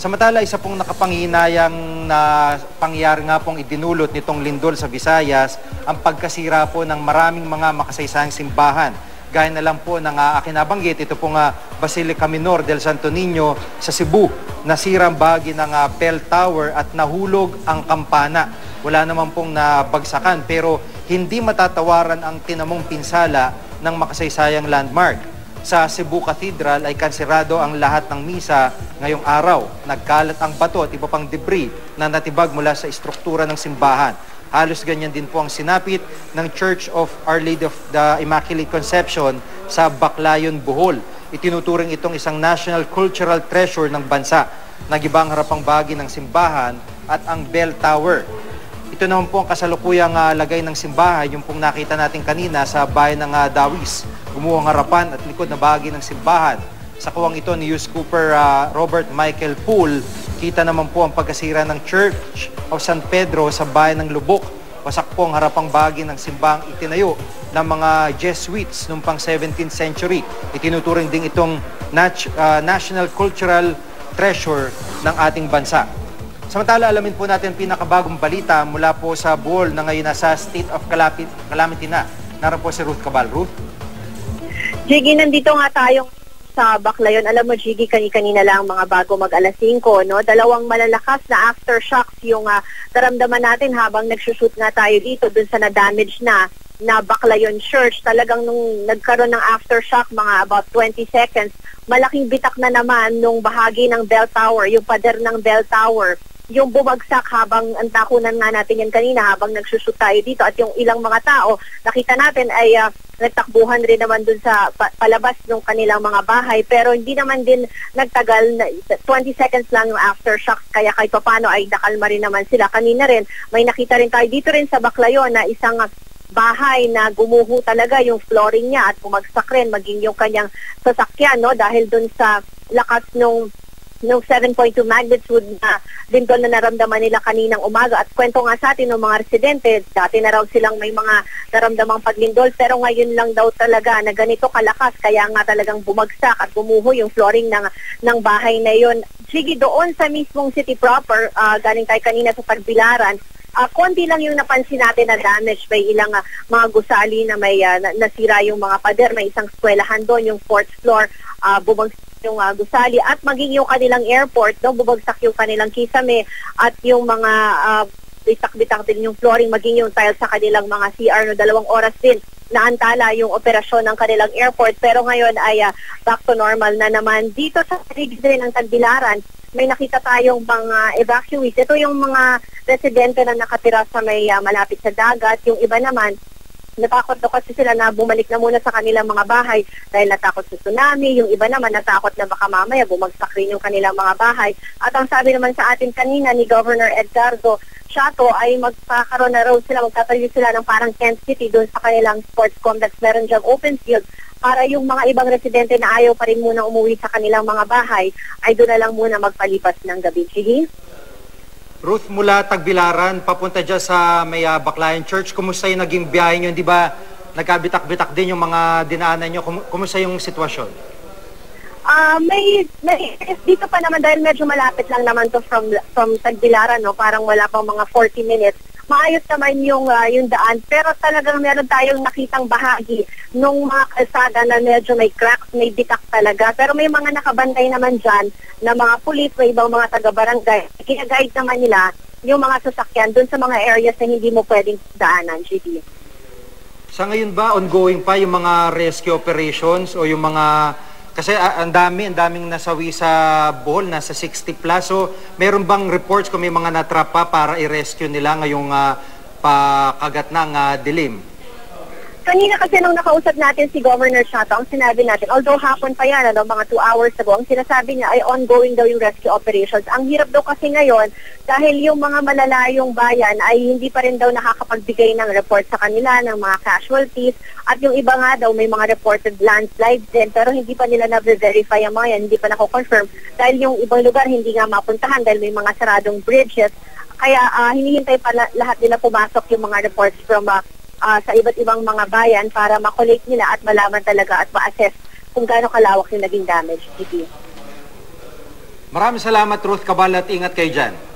Samantala, isa pong nakapanginayang na pangyayari nga pong idinulot nitong lindol sa Visayas ang pagkasira po ng maraming mga makasaysayang simbahan. Gaya na lang po ng aking nabanggit, ito pong Basilica Minor del Santo Niño sa Cebu. Nasira ang bahagi ng bell tower at nahulog ang kampana. Wala naman pong nabagsakan pero hindi matatawaran ang tinamong pinsala ng makasaysayang landmark. Sa Cebu Cathedral ay kanserado ang lahat ng misa ngayong araw. Nagkalat ang bato at iba pang debris na natibag mula sa istruktura ng simbahan. Halos ganyan din po ang sinapit ng Church of Our Lady of the Immaculate Conception sa Baclayon, Bohol. Itinuturing itong isang national cultural treasure ng bansa. Nag-iba ang harapang bahagi ng simbahan at ang bell tower. Ito naman po ang kasalukuyang lagay ng simbahan, yung pong nakita natin kanina sa bayan ng Dawis. Gumuhang harapan at likod na bahagi ng simbahan. Sa kuwang ito ni Cooper Robert Michael Poole, kita naman po ang pagkasira ng Church of San Pedro sa bayan ng Lubok. Wasak po ang harapang bahagi ng simbahang itinayo ng mga Jesuits noong pang 17th century. Itinuturing din itong national cultural treasure ng ating bansa. Samantala, alamin po natin pinakabagong balita mula po sa Bohol na ngayon nasa state of calamity na. Naroon po si Ruth Cabal. Ruth? Jiggy, nandito nga tayo sa Baclayon. Alam mo, Jiggy, kanina lang mga bago mag-alas 5, no? Dalawang malalakas na aftershocks yung naramdaman natin habang nagsushoot nga tayo dito dun sa na-damage na Baclayon Church. Talagang nung nagkaroon ng aftershock, mga about 20 seconds, malaking bitak na naman nung bahagi ng bell tower, yung pader ng bell tower, yung bumagsak habang ang takunan nga natin yan kanina habang nagsushoot tayo dito at yung ilang mga tao nakita natin ay nagtakbuhan rin naman dun sa palabas ng kanilang mga bahay pero hindi naman din nagtagal, 20 seconds lang yung aftershocks kaya kahit paano ay nakalma rin naman sila. Kanina rin may nakita rin tayo dito rin sa Baclayon na isang bahay na gumuho talaga yung flooring niya at bumagsak rin maging yung kanyang sasakyan, no, dahil dun sa lakas nung 7.2 magnitude na lindol na naramdaman nila kaninang umaga. At kwento nga sa atin ng mga residente, dati na raw silang may mga naramdamang paglindol pero ngayon lang daw talaga na ganito kalakas kaya nga talagang bumagsak at gumuho yung flooring ng bahay na yon. Sige, doon sa mismong city proper, galing tayo kanina sa Tagbilaran, konti lang yung napansin natin na damage. May ilang mga gusali na may nasira yung mga pader. May isang eskwelahan doon, yung 4th floor, bumagsak yung gusali at maging yung kanilang airport, no, bubagsak yung kanilang kisame at yung mga bitak-bitak din yung flooring, maging yung tiles sa kanilang mga CR, no, 2 oras din naantala yung operasyon ng kanilang airport pero ngayon ay back to normal na naman. Dito sa paligid din ng Tagbilaran, may nakita tayong mga evacuees. Ito yung mga residente na nakatira sa may malapit sa dagat. Yung iba naman, natakot daw kasi sila na bumalik na muna sa kanilang mga bahay dahil natakot sa tsunami. Yung iba naman natakot na baka mamaya bumagsak rin yung kanilang mga bahay. At ang sabi naman sa atin kanina ni Governor Edgardo Shato ay magkakaroon na raw sila, magtatayo sila ng parang tent city doon sa kanilang sports complex. Meron diyang open field para yung mga ibang residente na ayaw pa rin muna umuwi sa kanilang mga bahay ay doon na lang muna magpalipas ng gabi. Sige? Ruth, mula Tagbilaran, papunta dyan sa may Baclayon Church, kumusta yung naging biyahe nyo? Di ba nagkabitak-bitak din yung mga dinaanan nyo? Kumusta yung sitwasyon? May dito pa naman dahil medyo malapit lang naman to from Tagbilaran, no? Parang wala pang mga 40 minutes. Maayos naman yung daan pero talagang meron tayong nakitang bahagi nung mga kalsada na medyo may cracks, may bitak talaga. Pero may mga nakabantay naman dyan na mga pulis, may ibang mga taga-barangay. Kina-guide naman nila yung mga sasakyan dun sa mga areas na hindi mo pwedeng daanan, GD. Sa ngayon ba, ongoing pa yung mga rescue operations o yung mga... Kasi ang daming nasawi sa Bohol, nasa 60 plus. So, meron bang reports kung may mga natrap pa para i-rescue nila ngayong pakagat ng dilim? Kanina kasi nung nakausap natin si Governor Shato, ang sinabi natin, although hapon pa yan, mga 2 hours ago, ang sinasabi niya ay ongoing daw yung rescue operations. Ang hirap daw kasi ngayon, dahil yung mga malalayong bayan ay hindi pa rin daw nakakapagbigay ng report sa kanila, ng mga casualties, at yung iba nga daw may mga reported landslides din, pero hindi pa nila na-verify ang mga yan, hindi pa nako-confirm, dahil yung ibang lugar hindi nga mapuntahan dahil may mga saradong bridges, kaya hinihintay pa lahat nila pumasok yung mga reports from sa iba't ibang mga bayan para makolate nila at malaman talaga at ma-assess kung gaano kalawak yung naging damage. Maraming salamat, Ruth Cabal, at ingat kayo dyan.